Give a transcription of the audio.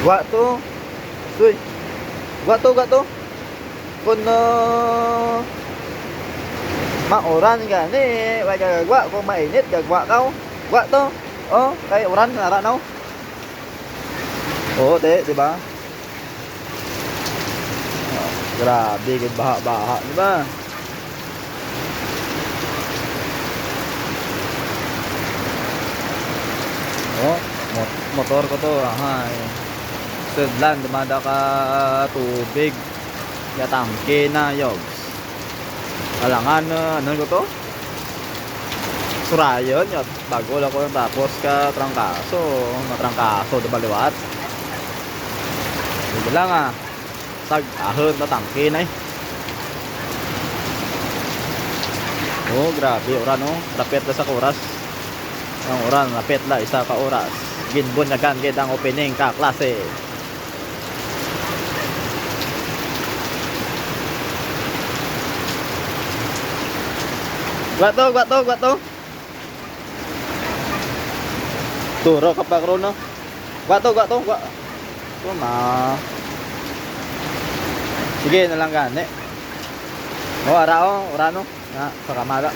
Wa to. Uy, wa to. Kung mauran gani, wa gagwa kung mainit gagwa ka. Wa to. Oh, kay uran nara no. Oh, di ba? Oh, grabe gid baha-baha, di ba? Oh, motor ko to, ay. Sudlan, dumada ka tubig. Ya tangke na, yogs. Alangan, ano ko to? Surayon, yun. Bago lang ko yung tapos ka trangkaso. Matrangkaso, diba liwat? Hindi lang Sag, ahon na tangke na eh. Oh, grabe, oran oh. Rapet na sa kuras. Ang oran, rapet la, isa ka oras. Ginbon na gangid ang opening ka klase. Gwa to. Turo ka pa no. Gwa to. Sige na lang gani. Oh, ara no. Na, sa kamala.